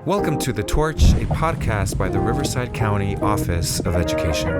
Welcome to The Torch, a podcast by the Riverside County Office of Education.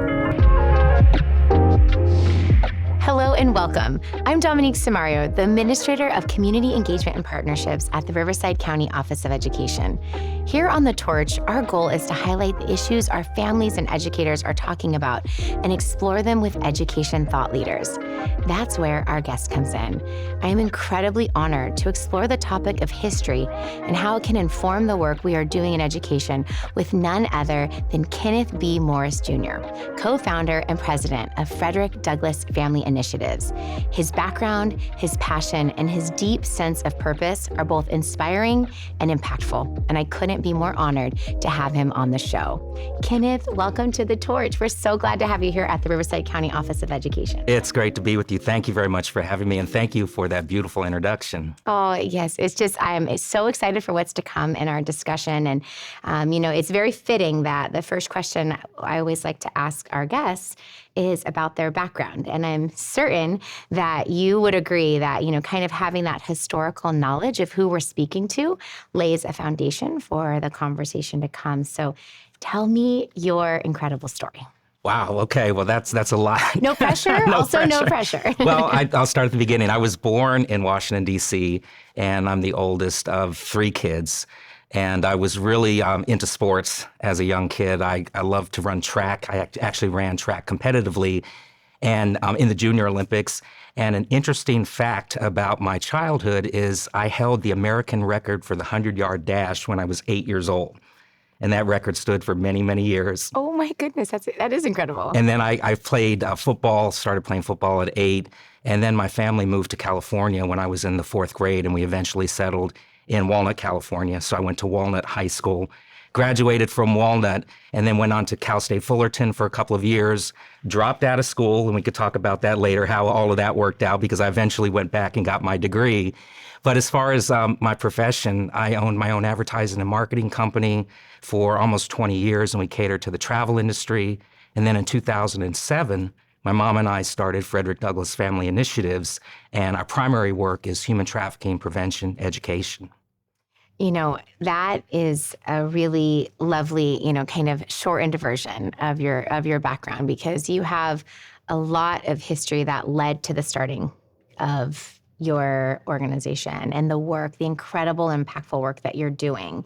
Hello and welcome. I'm Dominique Samario, the Administrator of Community Engagement and Partnerships at the Riverside County Office of Education. Here on The Torch, our goal is to highlight the issues our families and educators are talking about and explore them with education thought leaders. That's where our guest comes in. I am incredibly honored to explore the topic of history and how it can inform the work we are doing in education with none other than Kenneth B. Morris Jr., co-founder and president of Frederick Douglass Family Initiatives. His background, his passion, and his deep sense of purpose are both inspiring and impactful, and I couldn't be more honored to have him on the show. Kenneth, welcome to The Torch. We're so glad to have you here at the Riverside County Office of Education. It's great to be with you. Thank you very much for having me, and thank you for that beautiful introduction. Oh, yes. I am so excited for what's to come in our discussion. And, it's very fitting that the first question I always like to ask our guests is about their background. And I'm certain that you would agree that, kind of having that historical knowledge of who we're speaking to lays a foundation for the conversation to come. So tell me your incredible story. Wow. Okay. Well, that's a lot. No pressure. No pressure. Well, I'll start at the beginning. I was born in Washington, D.C., and I'm the oldest of three kids. And I was really into sports as a young kid. I loved to run track. I actually ran track competitively and in the Junior Olympics. And an interesting fact about my childhood is I held the American record for the 100-yard dash when I was 8 years old. And that record stood for many, many years. Oh, my goodness. That is incredible. And then I played football, started playing football at 8. And then my family moved to California when I was in the 4th grade, and we eventually settled in Walnut, California. So I went to Walnut High School, graduated from Walnut, and then went on to Cal State Fullerton for a couple of years, dropped out of school, and we could talk about that later, how all of that worked out, because I eventually went back and got my degree. But as far as my profession, I owned my own advertising and marketing company for almost 20 years, and we catered to the travel industry. And then in 2007, my mom and I started Frederick Douglass Family Initiatives, and our primary work is human trafficking prevention education. That is a really lovely, kind of shortened version of your background, because you have a lot of history that led to the starting of your organization and the incredible, impactful work that you're doing.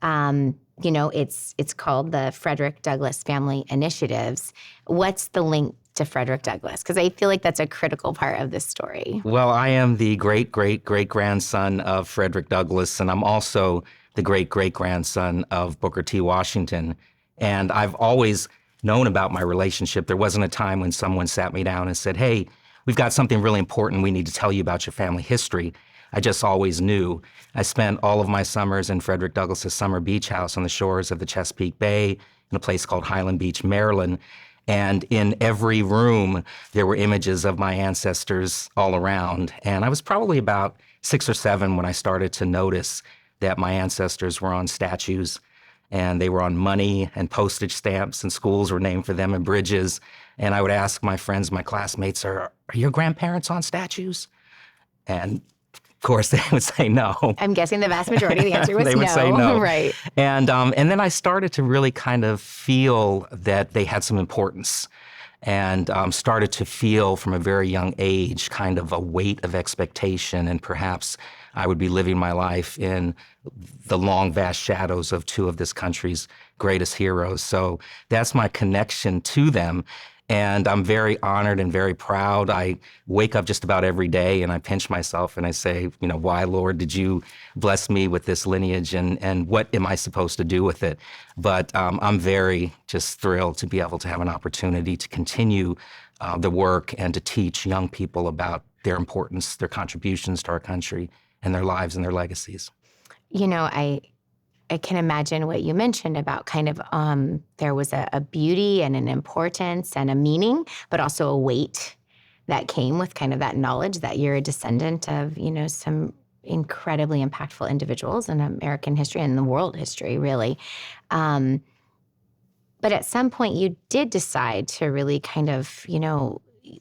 It's called the Frederick Douglass Family Initiatives. What's the link to Frederick Douglass? Because I feel like that's a critical part of this story. Well, I am the great-great-great-grandson of Frederick Douglass, and I'm also the great-great-grandson of Booker T. Washington. And I've always known about my relationship. There wasn't a time when someone sat me down and said, hey, we've got something really important we need to tell you about your family history. I just always knew. I spent all of my summers in Frederick Douglass's summer beach house on the shores of the Chesapeake Bay in a place called Highland Beach, Maryland. And in every room, there were images of my ancestors all around. And I was probably about 6 or 7 when I started to notice that my ancestors were on statues, and they were on money and postage stamps, and schools were named for them and bridges. And I would ask my friends, my classmates, are your grandparents on statues? And of course, they would say no. I'm guessing the vast majority of the answer was no. They would say no. Right. And then I started to really kind of feel that they had some importance, and started to feel from a very young age kind of a weight of expectation, and perhaps I would be living my life in the long, vast shadows of 2 of this country's greatest heroes. So that's my connection to them. And I'm very honored and very proud. I wake up just about every day and I pinch myself and I say, why, Lord, did you bless me with this lineage, and what am I supposed to do with it? But I'm very just thrilled to be able to have an opportunity to continue the work and to teach young people about their importance, their contributions to our country, and their lives and their legacies. I can imagine what you mentioned about kind of there was a beauty and an importance and a meaning, but also a weight that came with kind of that knowledge that you're a descendant of, some incredibly impactful individuals in American history and the world history, really. But at some point you did decide to really kind of,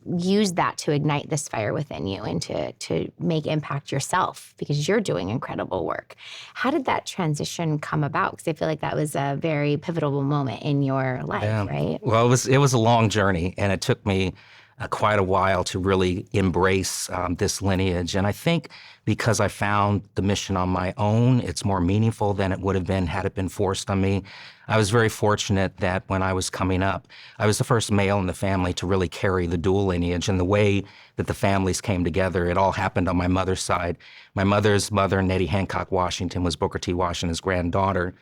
use that to ignite this fire within you and to make impact yourself because you're doing incredible work. How did that transition come about? Because I feel like that was a very pivotal moment in your life, right? Well, it was a long journey, and it took me quite a while to really embrace this lineage. And I think because I found the mission on my own, it's more meaningful than it would have been had it been forced on me. I was very fortunate that when I was coming up, I was the first male in the family to really carry the dual lineage. And the way that the families came together, it all happened on my mother's side. My mother's mother, Nettie Hancock Washington, was Booker T. Washington's granddaughter.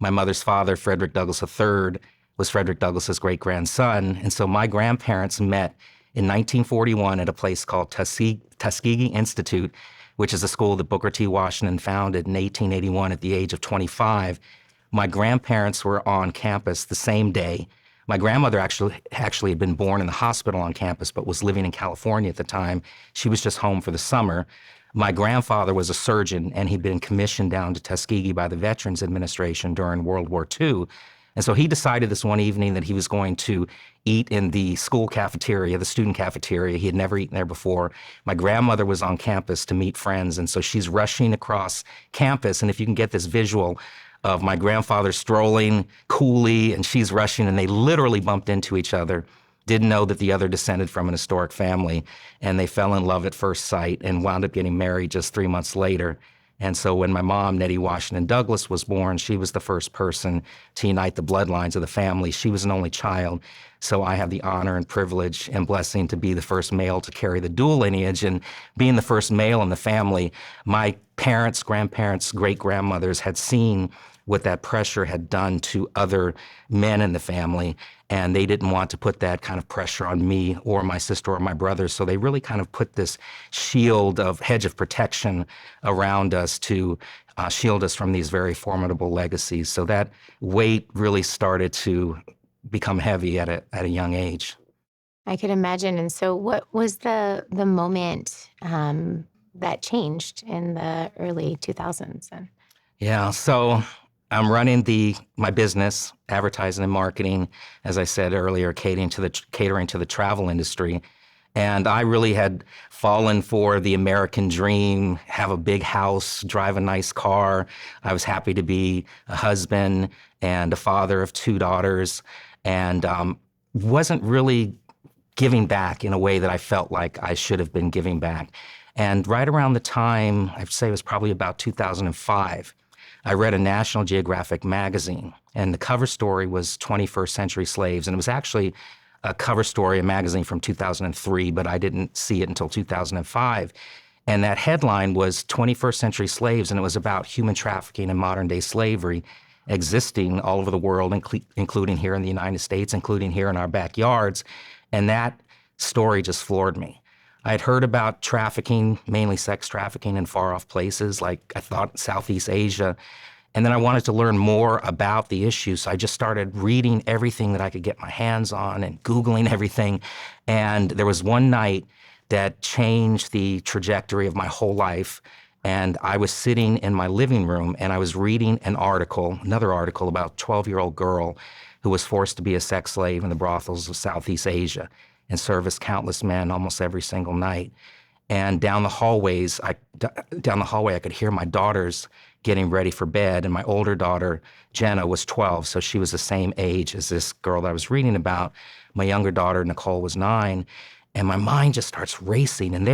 My mother's father, Frederick Douglass III, was Frederick Douglass's great-grandson. And so my grandparents met in 1941 at a place called Tuskegee Institute, which is a school that Booker T. Washington founded in 1881 at the age of 25. My grandparents were on campus the same day. My grandmother actually had been born in the hospital on campus, but was living in California at the time. She was just home for the summer. My grandfather was a surgeon, and he'd been commissioned down to Tuskegee by the Veterans Administration during World War II. And so he decided this one evening that he was going to eat in the school cafeteria, the student cafeteria. He had never eaten there before. My grandmother was on campus to meet friends, and so she's rushing across campus. And if you can get this visual of my grandfather strolling coolly, and she's rushing, and they literally bumped into each other, didn't know that the other descended from an historic family, and they fell in love at first sight and wound up getting married just 3 months later. And so when my mom, Nettie Washington Douglass, was born, she was the first person to unite the bloodlines of the family. She was an only child, so I have the honor and privilege and blessing to be the first male to carry the dual lineage. And being the first male in the family, my parents, grandparents, great-grandmothers had seen what that pressure had done to other men in the family, and they didn't want to put that kind of pressure on me or my sister or my brother. So they really kind of put this hedge of protection around us to shield us from these very formidable legacies. So that weight really started to become heavy at a young age. I could imagine. And so what was the moment that changed in the early 2000s then? Yeah, so I'm running my business, advertising and marketing, as I said earlier, catering to the travel industry. And I really had fallen for the American dream, have a big house, drive a nice car. I was happy to be a husband and a father of 2 daughters, and wasn't really giving back in a way that I felt like I should have been giving back. And right around the time, I'd say it was probably about 2005, I read a National Geographic magazine, and the cover story was 21st Century Slaves. And it was actually a cover story, a magazine from 2003, but I didn't see it until 2005. And that headline was 21st Century Slaves, and it was about human trafficking and modern-day slavery existing all over the world, including here in the United States, including here in our backyards. And that story just floored me. I had heard about trafficking, mainly sex trafficking in far-off places, like I thought Southeast Asia. And then I wanted to learn more about the issue, so I just started reading everything that I could get my hands on and Googling everything. And there was one night that changed the trajectory of my whole life. And I was sitting in my living room, and I was reading another article about a 12-year-old girl who was forced to be a sex slave in the brothels of Southeast Asia and serviced countless men almost every single night. And down the hallway, I could hear my daughters getting ready for bed. And my older daughter, Jenna, was 12, so she was the same age as this girl that I was reading about. My younger daughter, Nicole, was 9. And my mind just starts racing. And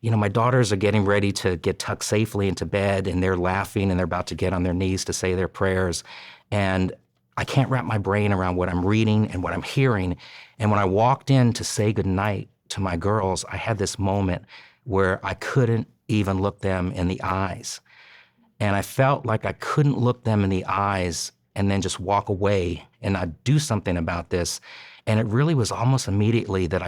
my daughters are getting ready to get tucked safely into bed, and they're laughing, and they're about to get on their knees to say their prayers. And I can't wrap my brain around what I'm reading and what I'm hearing. And when I walked in to say goodnight to my girls, I had this moment where I couldn't even look them in the eyes. And I felt like I couldn't look them in the eyes and then just walk away and not do something about this. And it really was almost immediately that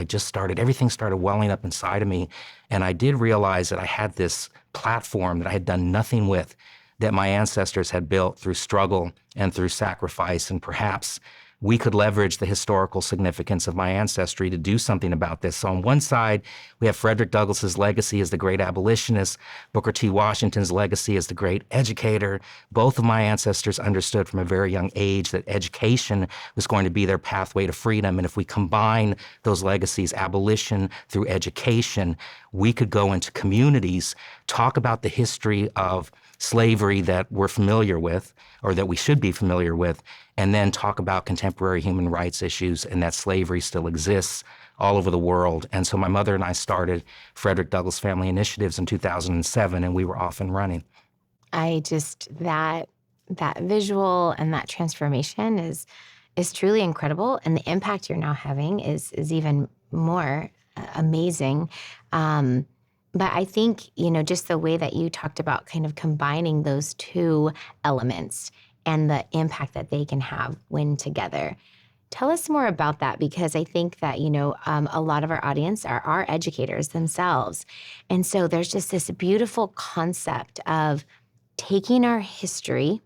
everything started welling up inside of me. And I did realize that I had this platform that I had done nothing with, that my ancestors had built through struggle and through sacrifice, and perhaps we could leverage the historical significance of my ancestry to do something about this. So on one side, we have Frederick Douglass's legacy as the great abolitionist, Booker T. Washington's legacy as the great educator. Both of my ancestors understood from a very young age that education was going to be their pathway to freedom. And if we combine those legacies, abolition through education, we could go into communities, talk about the history of slavery that we're familiar with, or that we should be familiar with, and then talk about contemporary human rights issues and that slavery still exists all over the world. And so my mother and I started Frederick Douglass Family Initiatives in 2007, and we were off and running. That visual and that transformation is truly incredible, and the impact you're now having is even more amazing. But I think, just the way that you talked about kind of combining those two elements and the impact that they can have when together. Tell us more about that, because I think that, a lot of our audience are educators themselves. And so there's just this beautiful concept of taking our history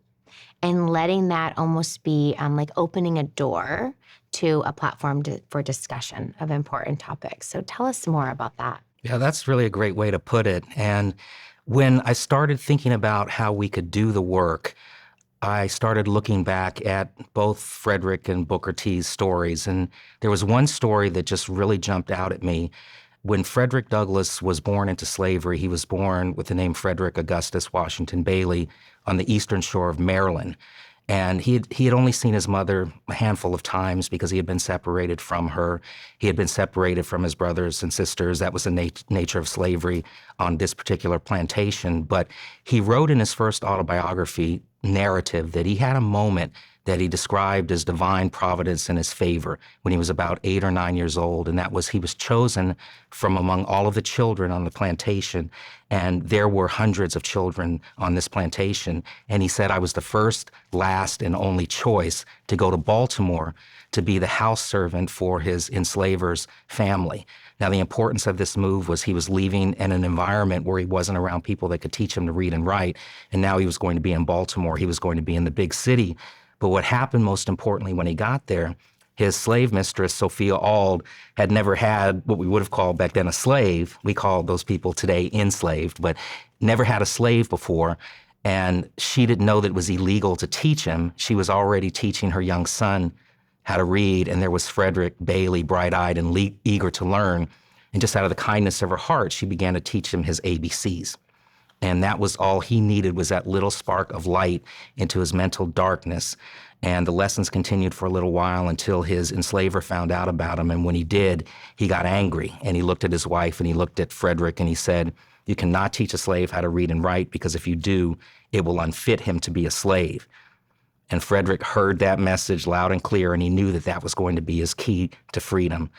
and letting that almost be like opening a door to a platform for discussion of important topics. So tell us more about that. Yeah, that's really a great way to put it. And when I started thinking about how we could do the work, I started looking back at both Frederick and Booker T's stories. And there was one story that just really jumped out at me. When Frederick Douglass was born into slavery, he was born with the name Frederick Augustus Washington Bailey on the eastern shore of Maryland. And he had only seen his mother a handful of times because he had been separated from her. He had been separated from his brothers and sisters. That was the nature of slavery on this particular plantation. But he wrote in his first autobiography narrative that he had a moment that he described as divine providence in his favor when he was about 8 or 9 years old. And that was, he was chosen from among all of the children on the plantation. And there were hundreds of children on this plantation. And he said, I was the first, last, and only choice to go to Baltimore to be the house servant for his enslaver's family. Now, the importance of this move was he was leaving in an environment where he wasn't around people that could teach him to read and write. And now he was going to be in Baltimore. He was going to be in the big city. But what happened most importantly when he got there, his slave mistress, Sophia Auld, had never had what we would have called back then a slave. We call those people today enslaved, but never had a slave before. And she didn't know that it was illegal to teach him. She was already teaching her young son how to read. And there was Frederick Bailey, bright-eyed and eager to learn. And just out of the kindness of her heart, she began to teach him his ABCs. And that was all he needed, was that little spark of light into his mental darkness. And the lessons continued for a little while until his enslaver found out about him. And when he did, he got angry. And he looked at his wife and he looked at Frederick and he said, you cannot teach a slave how to read and write, because if you do, it will unfit him to be a slave. And Frederick heard that message loud and clear, and he knew that that was going to be his key to freedom,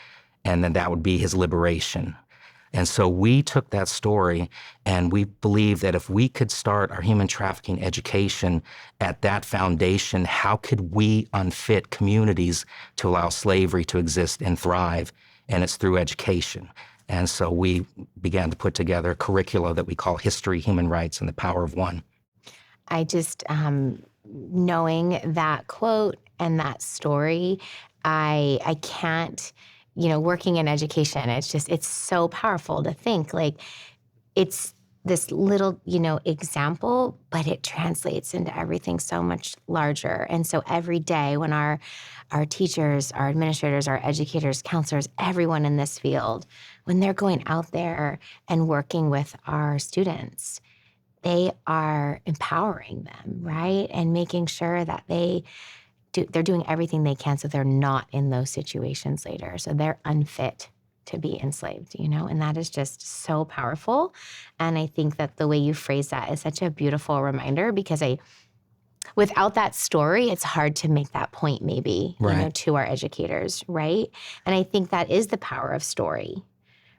and then that would be his liberation. And so we took that story, and we believed that if we could start our human trafficking education at that foundation, how could we unfit communities to allow slavery to exist and thrive? And it's through education. And so we began to put together a curricula that we call History, Human Rights, and the Power of One. I just, knowing that quote and that story, I can't, working in education, it's so powerful to think like it's this little, example, but it translates into everything so much larger. And so every day when our teachers, our administrators, our educators, counselors, everyone in this field, when they're going out there and working with our students, they are empowering them, right? And making sure that they're doing everything they can so they're not in those situations later. So they're unfit to be enslaved, and that is just so powerful. And I think that the way you phrase that is such a beautiful reminder, because without that story, it's hard to make that point maybe, Right. To our educators, right? And I think that is the power of story,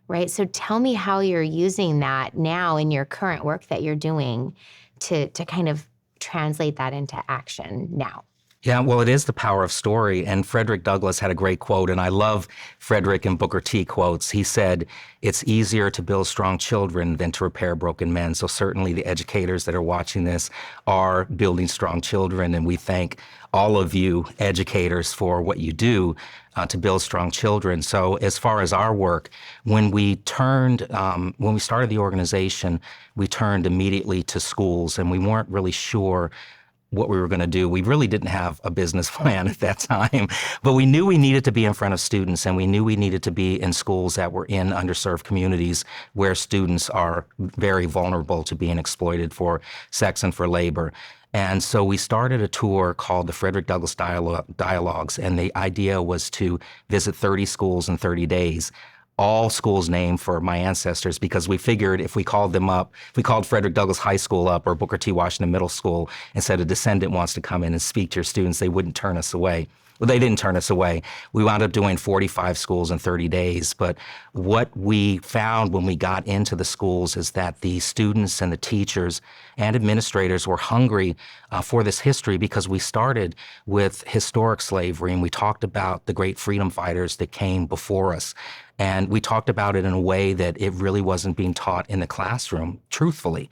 right? So tell me how you're using that now in your current work that you're doing to kind of translate that into action now. Yeah, well, it is the power of story. And Frederick Douglass had a great quote, and I love Frederick and Booker T quotes. He said, "It's easier to build strong children than to repair broken men." So certainly the educators that are watching this are building strong children, and we thank all of you educators for what you do to build strong children. So as far as our work, when we started the organization, we turned immediately to schools, and we weren't really sure what we were going to do. We really didn't have a business plan at that time, but we knew we needed to be in front of students, and we knew we needed to be in schools that were in underserved communities where students are very vulnerable to being exploited for sex and for labor. And so we started a tour called the Frederick Douglass Dialogues, and the idea was to visit 30 schools in 30 days. All schools named for my ancestors, because we figured if we called Frederick Douglass High School up or Booker T. Washington Middle School and said a descendant wants to come in and speak to your students, they wouldn't turn us away. Well, they didn't turn us away. We wound up doing 45 schools in 30 days. But what we found when we got into the schools is that the students and the teachers and administrators were hungry for this history, because we started with historic slavery, and we talked about the great freedom fighters that came before us. And we talked about it in a way that it really wasn't being taught in the classroom, truthfully.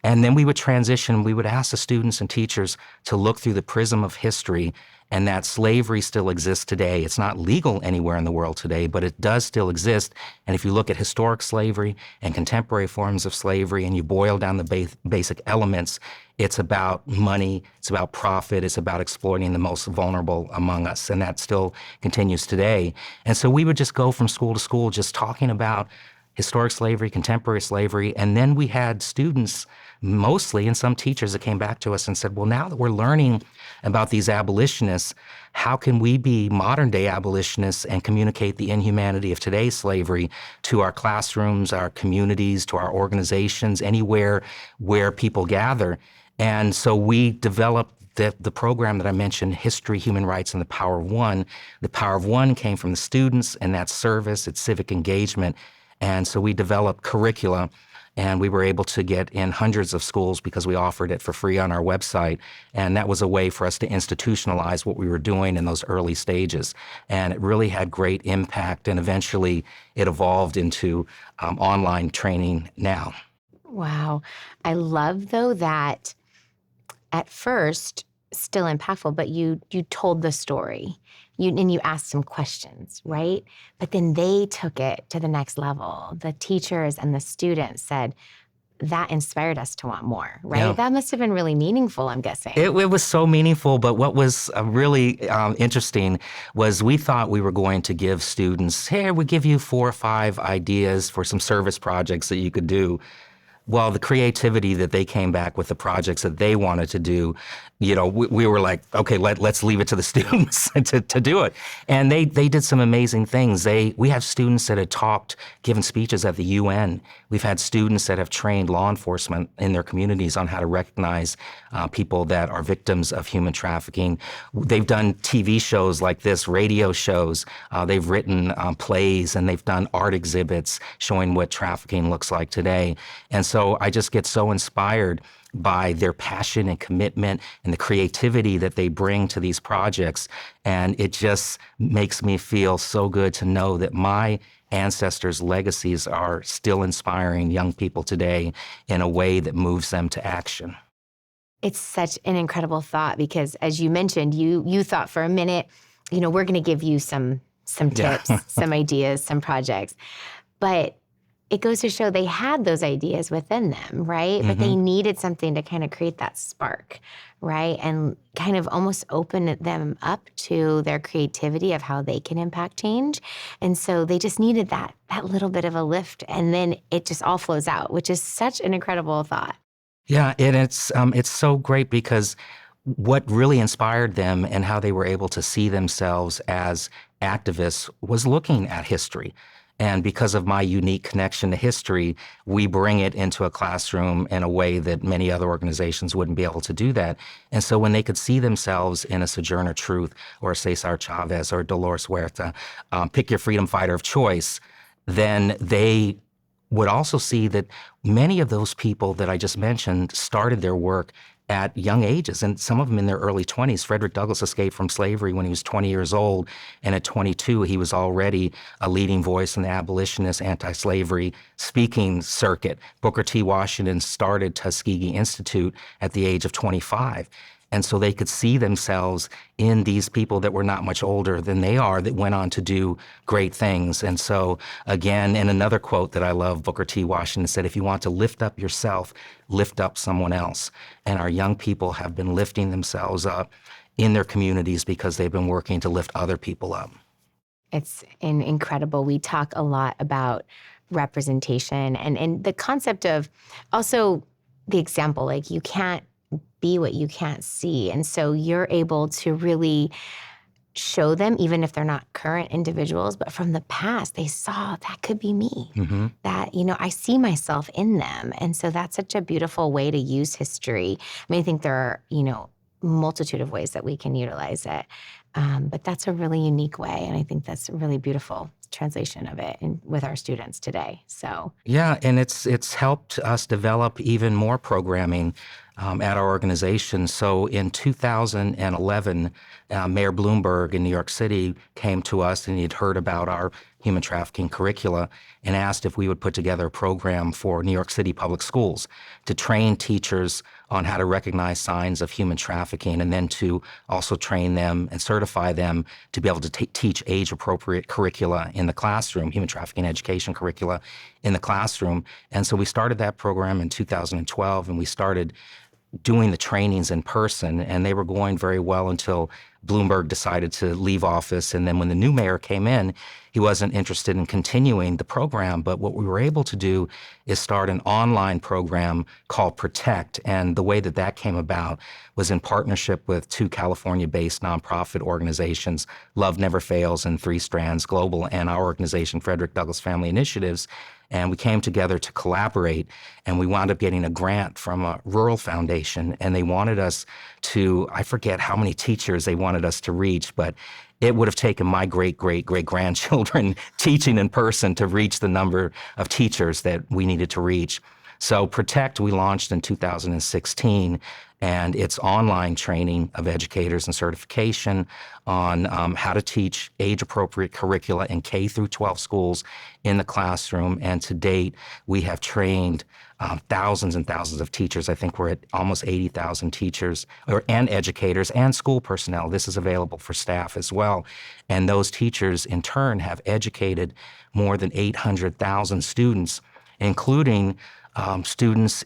And then we would transition, we would ask the students and teachers to look through the prism of history, and that slavery still exists today. It's not legal anywhere in the world today, but it does still exist. And if you look at historic slavery and contemporary forms of slavery, and you boil down the basic elements, it's about money, it's about profit, it's about exploiting the most vulnerable among us. And that still continues today. And so we would just go from school to school just talking about historic slavery, contemporary slavery, and then we had students mostly, and some teachers that came back to us and said, well, now that we're learning about these abolitionists, how can we be modern day abolitionists and communicate the inhumanity of today's slavery to our classrooms, our communities, to our organizations, anywhere where people gather? And so we developed the program that I mentioned, History, Human Rights, and the Power of One. The Power of One came from the students, and that's service, it's civic engagement. And so we developed curricula, and we were able to get in hundreds of schools because we offered it for free on our website. And that was a way for us to institutionalize what we were doing in those early stages. And it really had great impact, and eventually it evolved into online training now. Wow. I love, though, that at first, still impactful, but you told the story. And you asked some questions, right? But then they took it to the next level. The teachers and the students said, that inspired us to want more, right? Yeah. That must have been really meaningful, I'm guessing. It was so meaningful, but what was really interesting was we thought we were going to give students, hey, we give you 4 or 5 ideas for some service projects that you could do. Well, the creativity that they came back with, the projects that they wanted to do, we were like, okay, let's leave it to the students to do it. And they did some amazing things. We have students that had given speeches at the UN. We've had students that have trained law enforcement in their communities on how to recognize people that are victims of human trafficking. They've done TV shows like this, radio shows. They've written plays, and they've done art exhibits showing what trafficking looks like today. And so I just get so inspired by their passion and commitment and the creativity that they bring to these projects. And it just makes me feel so good to know that my ancestors' legacies are still inspiring young people today in a way that moves them to action. It's such an incredible thought, because as you mentioned, you thought for a minute, we're going to give you some tips, some ideas, some projects. But it goes to show they had those ideas within them, right? Mm-hmm. But they needed something to kind of create that spark, right? And kind of almost open them up to their creativity of how they can impact change. And so they just needed that little bit of a lift, and then it just all flows out, which is such an incredible thought. Yeah, and it's so great, because what really inspired them and how they were able to see themselves as activists was looking at history. And because of my unique connection to history, we bring it into a classroom in a way that many other organizations wouldn't be able to do that. And so when they could see themselves in a Sojourner Truth or a Cesar Chavez or Dolores Huerta, pick your freedom fighter of choice, then they would also see that many of those people that I just mentioned started their work at young ages, and some of them in their early 20s. Frederick Douglass escaped from slavery when he was 20 years old, and at 22, he was already a leading voice in the abolitionist, anti-slavery speaking circuit. Booker T. Washington started Tuskegee Institute at the age of 25. And so they could see themselves in these people that were not much older than they are that went on to do great things. And so, again, in another quote that I love, Booker T. Washington said, if you want to lift up yourself, lift up someone else. And our young people have been lifting themselves up in their communities because they've been working to lift other people up. It's incredible. We talk a lot about representation and the concept of also the example, like you can't be what you can't see. And so you're able to really show them, even if they're not current individuals, but from the past, they saw that could be me, that, I see myself in them. And so that's such a beautiful way to use history. I mean, I think there are, multitude of ways that we can utilize it. But that's a really unique way. And I think that's a really beautiful translation of it with our students today. So yeah, and it's helped us develop even more programming at our organization. So in 2011, Mayor Bloomberg in New York City came to us, and he'd heard about our human trafficking curricula and asked if we would put together a program for New York City public schools to train teachers on how to recognize signs of human trafficking, and then to also train them and certify them to be able to teach age-appropriate curricula in the classroom, human trafficking education curricula in the classroom. And so we started that program in 2012, and we started doing the trainings in person, and they were going very well until Bloomberg decided to leave office. And then when the new mayor came in, he wasn't interested in continuing the program. But what we were able to do is start an online program called Protect. And the way that that came about was in partnership with two California-based nonprofit organizations, Love Never Fails and Three Strands Global, and our organization, Frederick Douglass Family Initiatives. And we came together to collaborate, and we wound up getting a grant from a rural foundation, and they wanted us to, I forget how many teachers they wanted us to reach, but it would have taken my great-great-great-grandchildren teaching in person to reach the number of teachers that we needed to reach. So Protect we launched in 2016, and it's online training of educators and certification on how to teach age-appropriate curricula in K through 12 schools in the classroom. And to date, we have trained thousands and thousands of teachers. I think we're at almost 80,000 teachers and educators and school personnel. This is available for staff as well. And those teachers, in turn, have educated more than 800,000 students, including students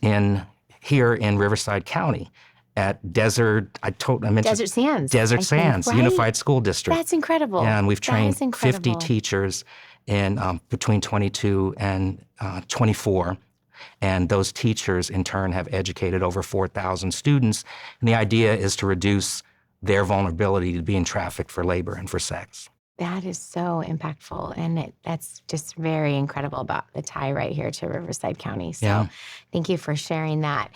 here in Riverside County at Desert Sands. Desert Sands right? Unified School District. That's incredible. Yeah, and we've trained 50 teachers in between 22 and 24. And those teachers, in turn, have educated over 4,000 students. And the idea is to reduce their vulnerability to being trafficked for labor and for sex. That is so impactful, and that's just very incredible about the tie right here to Riverside County. So Thank you for sharing that.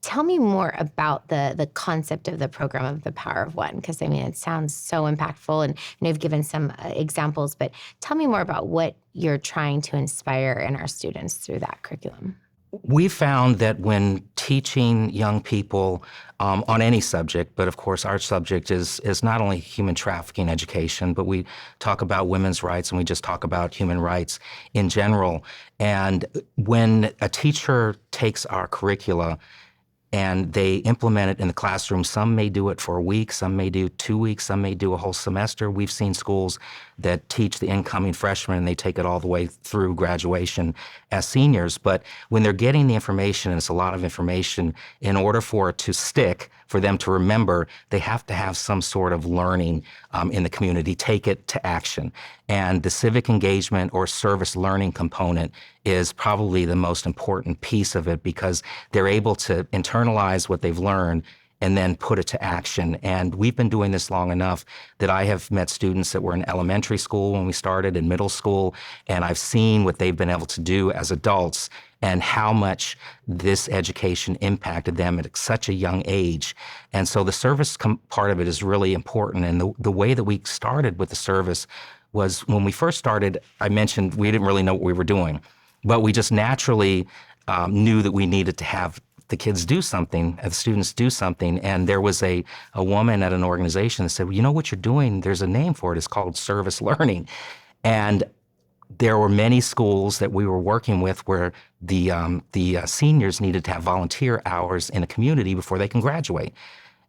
Tell me more about the concept of the program of the Power of One, because it sounds so impactful, and you've given some examples, but tell me more about what you're trying to inspire in our students through that curriculum. We found that when teaching young people on any subject, but of course our subject is not only human trafficking education, but we talk about women's rights and we just talk about human rights in general. And when a teacher takes our curricula and they implement it in the classroom, some may do it for a week, some may do 2 weeks, some may do a whole semester. We've seen schools that teach the incoming freshmen and they take it all the way through graduation as seniors. But when they're getting the information, and it's a lot of information, in order for it to stick, for them to remember, they have to have some sort of learning in the community, take it to action. And the civic engagement or service learning component is probably the most important piece of it, because they're able to internalize what they've learned and then put it to action. And we've been doing this long enough that I have met students that were in elementary school when we started, in middle school, and I've seen what they've been able to do as adults and how much this education impacted them at such a young age. And so the service part of it is really important. And the way that we started with the service was, when we first started, I mentioned we didn't really know what we were doing, but we just naturally knew that we needed to have the kids do something, the students do something. And there was a woman at an organization that said, well, you know what you're doing? There's a name for it. It's called service learning. And there were many schools that we were working with where the seniors needed to have volunteer hours in a community before they can graduate.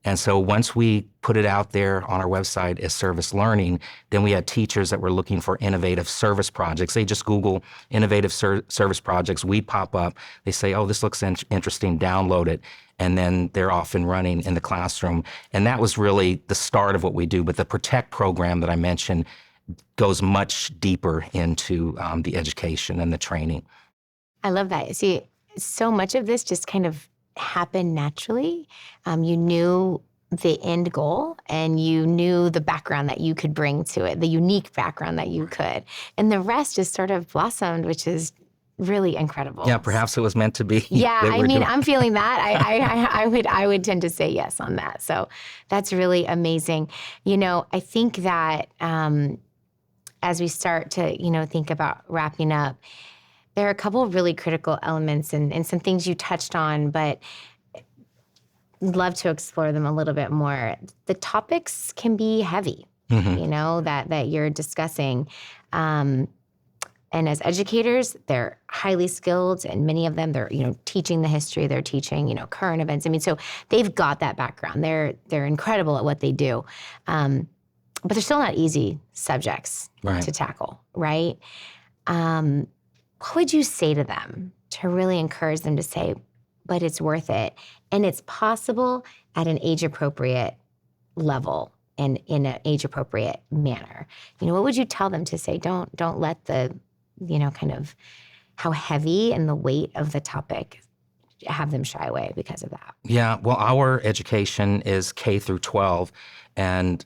And so once we put it out there on our website as service learning, then we had teachers that were looking for innovative service projects. They just Google innovative service projects. We pop up. They say, oh, this looks interesting, download it. And then they're off and running in the classroom. And that was really the start of what we do. But the Protect program that I mentioned goes much deeper into the education and the training. I love that. See, so much of this just kind of happened naturally. You knew the end goal and you knew the background that you could bring to it, the unique background that you could. And the rest just sort of blossomed, which is really incredible. Yeah, perhaps it was meant to be. Yeah, I mean, I'm feeling that. I would tend to say yes on that. So that's really amazing. You know, I think that as we start to, think about wrapping up, there are a couple of really critical elements and some things you touched on, but I'd love to explore them a little bit more. The topics can be heavy, that you're discussing. And as educators, they're highly skilled, and many of them, they're, teaching the history, they're teaching, current events. I mean, so they've got that background. They're incredible at what they do. But they're still not easy subjects to tackle, right? What would you say to them to really encourage them to say, but it's worth it, and it's possible at an age-appropriate level and in an age-appropriate manner? What would you tell them to say? Don't let the, kind of how heavy and the weight of the topic have them shy away because of that. Yeah, well, our education is K through 12, and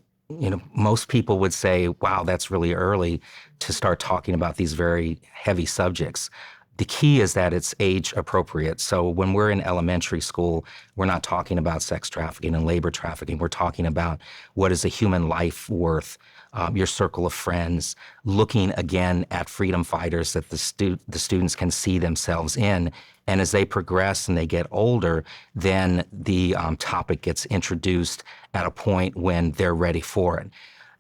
most people would say, wow, that's really early to start talking about these very heavy subjects. The key is that it's age appropriate. So when we're in elementary school, we're not talking about sex trafficking and labor trafficking. We're talking about what is a human life worth, your circle of friends, looking again at freedom fighters that the students can see themselves in. And as they progress and they get older, then the topic gets introduced at a point when they're ready for it.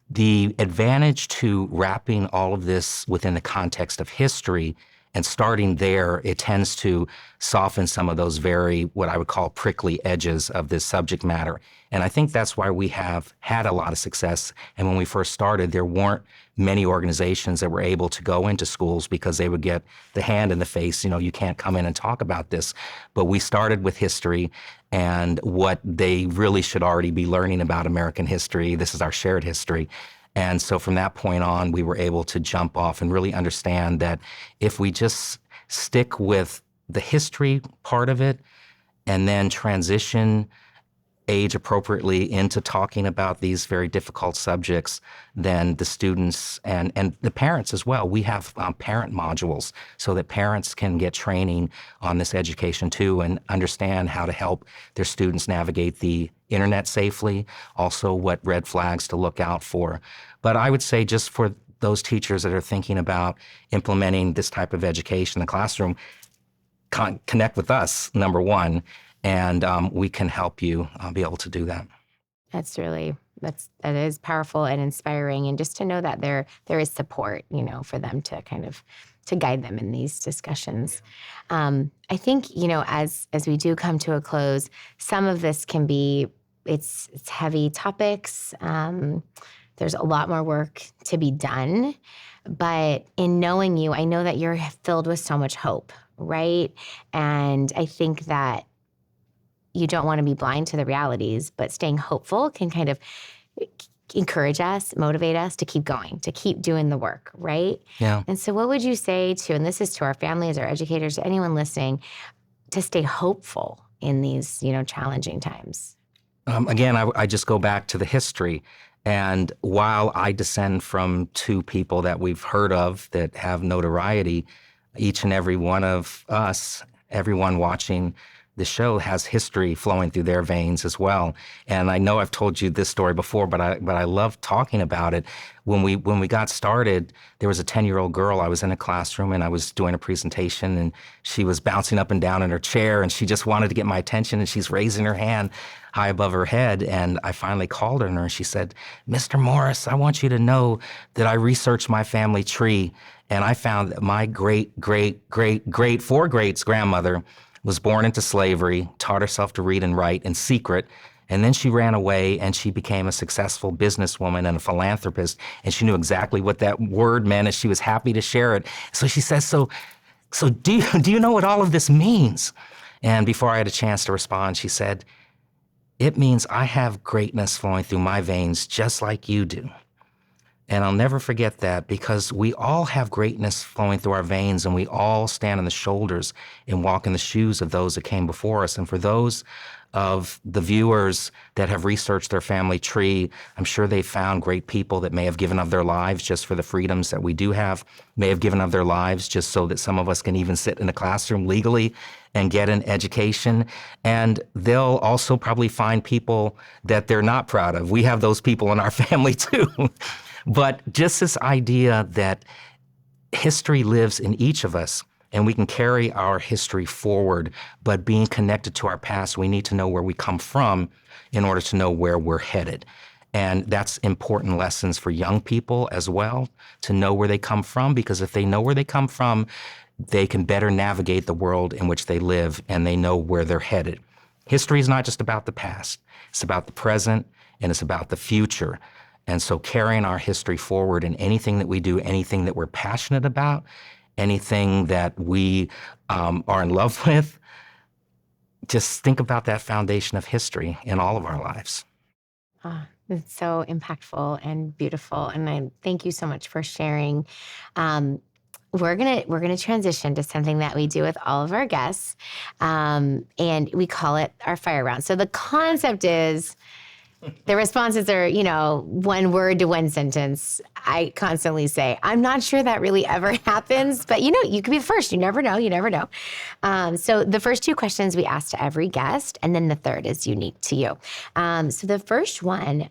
The advantage to wrapping all of this within the context of history and starting there, it tends to soften some of those very, what I would call, prickly edges of this subject matter. And I think that's why we have had a lot of success. And when we first started, there weren't many organizations that were able to go into schools because they would get the hand in the face, you can't come in and talk about this. But we started with history and what they really should already be learning about American history. This is our shared history. And so from that point on, we were able to jump off and really understand that if we just stick with the history part of it and then transition age appropriately into talking about these very difficult subjects, then the students and the parents as well. We have parent modules so that parents can get training on this education too and understand how to help their students navigate the internet safely, also what red flags to look out for. But I would say just for those teachers that are thinking about implementing this type of education in the classroom, connect with us, number one, and we can help you be able to do that. That is powerful and inspiring, and just to know that there is support, for them to kind of to guide them in these discussions. I think, as we do come to a close, some of this can be it's heavy topics. There's a lot more work to be done, but in knowing you, I know that you're filled with so much hope, right? And I think that you don't want to be blind to the realities, but staying hopeful can kind of encourage us, motivate us to keep going, to keep doing the work, right? Yeah. And so what would you say to, and this is to our families, our educators, to anyone listening, to stay hopeful in these, challenging times? Again, I just go back to the history. And while I descend from two people that we've heard of that have notoriety, each and every one of us, everyone watching the show has history flowing through their veins as well. And I know I've told you this story before, but I love talking about it. When we got started, there was a 10-year-old girl. I was in a classroom and I was doing a presentation, and she was bouncing up and down in her chair, and she just wanted to get my attention, and she's raising her hand high above her head. And I finally called her, and she said, "Mr. Morris, I want you to know that I researched my family tree, and I found that my four greats grandmother was born into slavery, taught herself to read and write in secret, and then she ran away and she became a successful businesswoman and a philanthropist, and she knew exactly what that word meant, and she was happy to share it." So she says, so do you know what all of this means? And before I had a chance to respond, she said, "It means I have greatness flowing through my veins just like you do." And I'll never forget that, because we all have greatness flowing through our veins, and we all stand on the shoulders and walk in the shoes of those that came before us. And for those of the viewers that have researched their family tree, I'm sure they found great people that may have given of their lives just for the freedoms that we do have, may have given of their lives just so that some of us can even sit in a classroom legally and get an education. And they'll also probably find people that they're not proud of. We have those people in our family too. But just this idea that history lives in each of us, and we can carry our history forward, but being connected to our past, we need to know where we come from in order to know where we're headed. And that's important lessons for young people as well, to know where they come from, because if they know where they come from, they can better navigate the world in which they live, and they know where they're headed. History is not just about the past. It's about the present, and it's about the future. And so carrying our history forward in anything that we do, anything that we're passionate about, anything that we are in love with, just think about that foundation of history in all of our lives. It's so impactful and beautiful. And I thank you so much for sharing. We're gonna transition to something that we do with all of our guests, and we call it our fire round. So the concept is, the responses are, one word to one sentence. I constantly say, I'm not sure that really ever happens, but you could be the first. You never know. So the first two questions we ask to every guest, and then the third is unique to you. So the first one,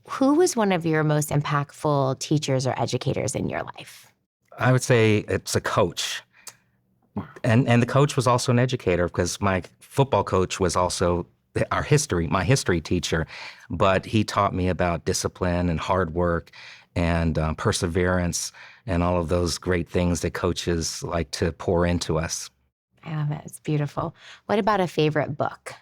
who was one of your most impactful teachers or educators in your life? I would say it's a coach. And the coach was also an educator, because my football coach was also my history teacher, but he taught me about discipline and hard work and perseverance and all of those great things that coaches like to pour into us. I love it. It's beautiful. What about a favorite book?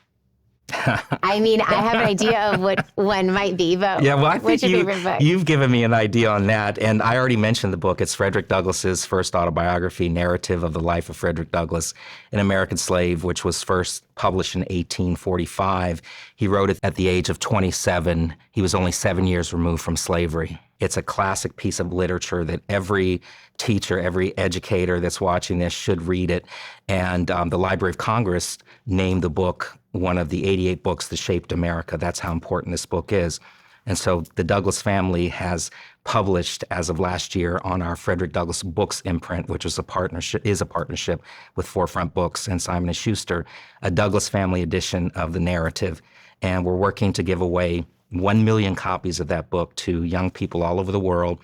I mean, I have an idea of what one might be, but yeah, well, I think what's your favorite book? You've given me an idea on that, and I already mentioned the book. It's Frederick Douglass's first autobiography, Narrative of the Life of Frederick Douglass, an American Slave, which was first published in 1845. He wrote it at the age of 27. He was only 7 years removed from slavery. It's a classic piece of literature that every teacher, every educator that's watching this should read it. And the Library of Congress named the book one of the 88 books that shaped America. That's how important this book is. And so the Douglass family has published, as of last year, on our Frederick Douglass Books imprint, which is a partnership with Forefront Books and Simon & Schuster, a Douglass family edition of the narrative. And we're working to give away 1 million copies of that book to young people all over the world.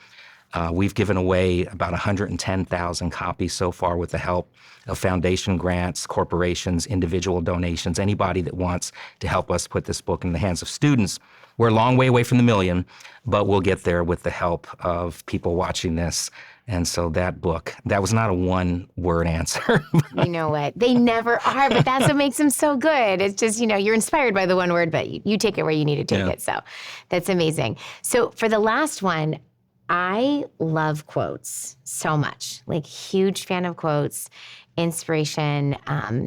We've given away about 110,000 copies so far with the help of foundation grants, corporations, individual donations, anybody that wants to help us put this book in the hands of students. We're a long way away from the million, but we'll get there with the help of people watching this. And so that book, that was not a one-word answer. You know what? They never are, but that's what makes them so good. It's just, you're inspired by the one word, but you take it where you need to take it. So that's amazing. So for the last one, I love quotes so much, like huge fan of quotes, inspiration,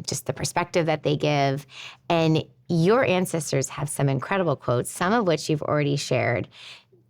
just the perspective that they give. And your ancestors have some incredible quotes, some of which you've already shared.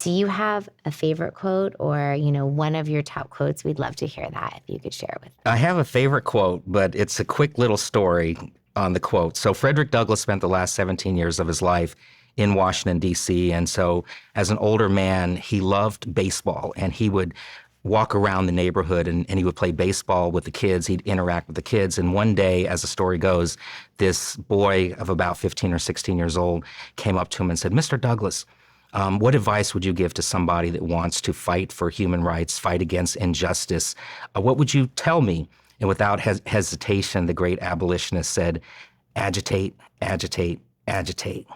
Do you have a favorite quote or, one of your top quotes? We'd love to hear that if you could share with us. I have a favorite quote, but it's a quick little story on the quote. So Frederick Douglass spent the last 17 years of his life in Washington, D.C. And so as an older man, he loved baseball, and he would walk around the neighborhood and he would play baseball with the kids. He'd interact with the kids. And one day, as the story goes, this boy of about 15 or 16 years old came up to him and said, "Mr. Douglas, what advice would you give to somebody that wants to fight for human rights, fight against injustice? What would you tell me?" And without hesitation, the great abolitionist said, "Agitate, agitate, agitate."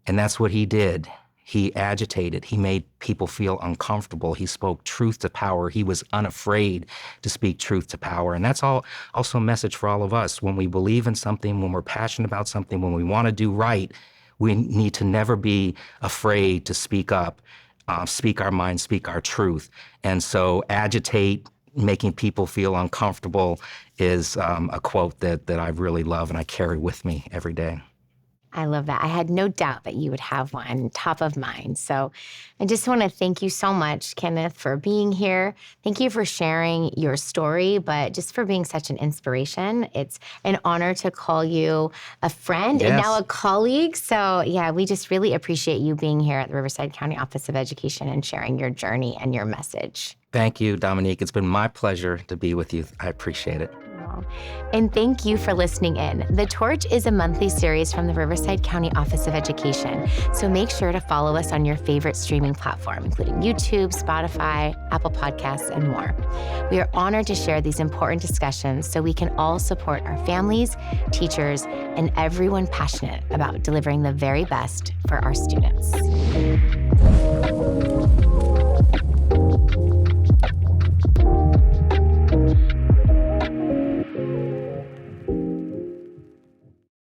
And that's what he did. He agitated. He made people feel uncomfortable. He spoke truth to power. He was unafraid to speak truth to power. And that's also a message for all of us. When we believe in something, when we're passionate about something, when we want to do right, we need to never be afraid to speak up, speak our mind, speak our truth. And so agitate, making people feel uncomfortable is a quote that I really love and I carry with me every day. I love that. I had no doubt that you would have one top of mind. So I just want to thank you so much, Kenneth, for being here. Thank you for sharing your story, but just for being such an inspiration. It's an honor to call you a friend and now a colleague. So yeah, we just really appreciate you being here at the Riverside County Office of Education and sharing your journey and your message. Thank you, Dominique. It's been my pleasure to be with you. I appreciate it. And thank you for listening in. The Torch is a monthly series from the Riverside County Office of Education, so make sure to follow us on your favorite streaming platform, including YouTube, Spotify, Apple Podcasts, and more. We are honored to share these important discussions so we can all support our families, teachers, and everyone passionate about delivering the very best for our students.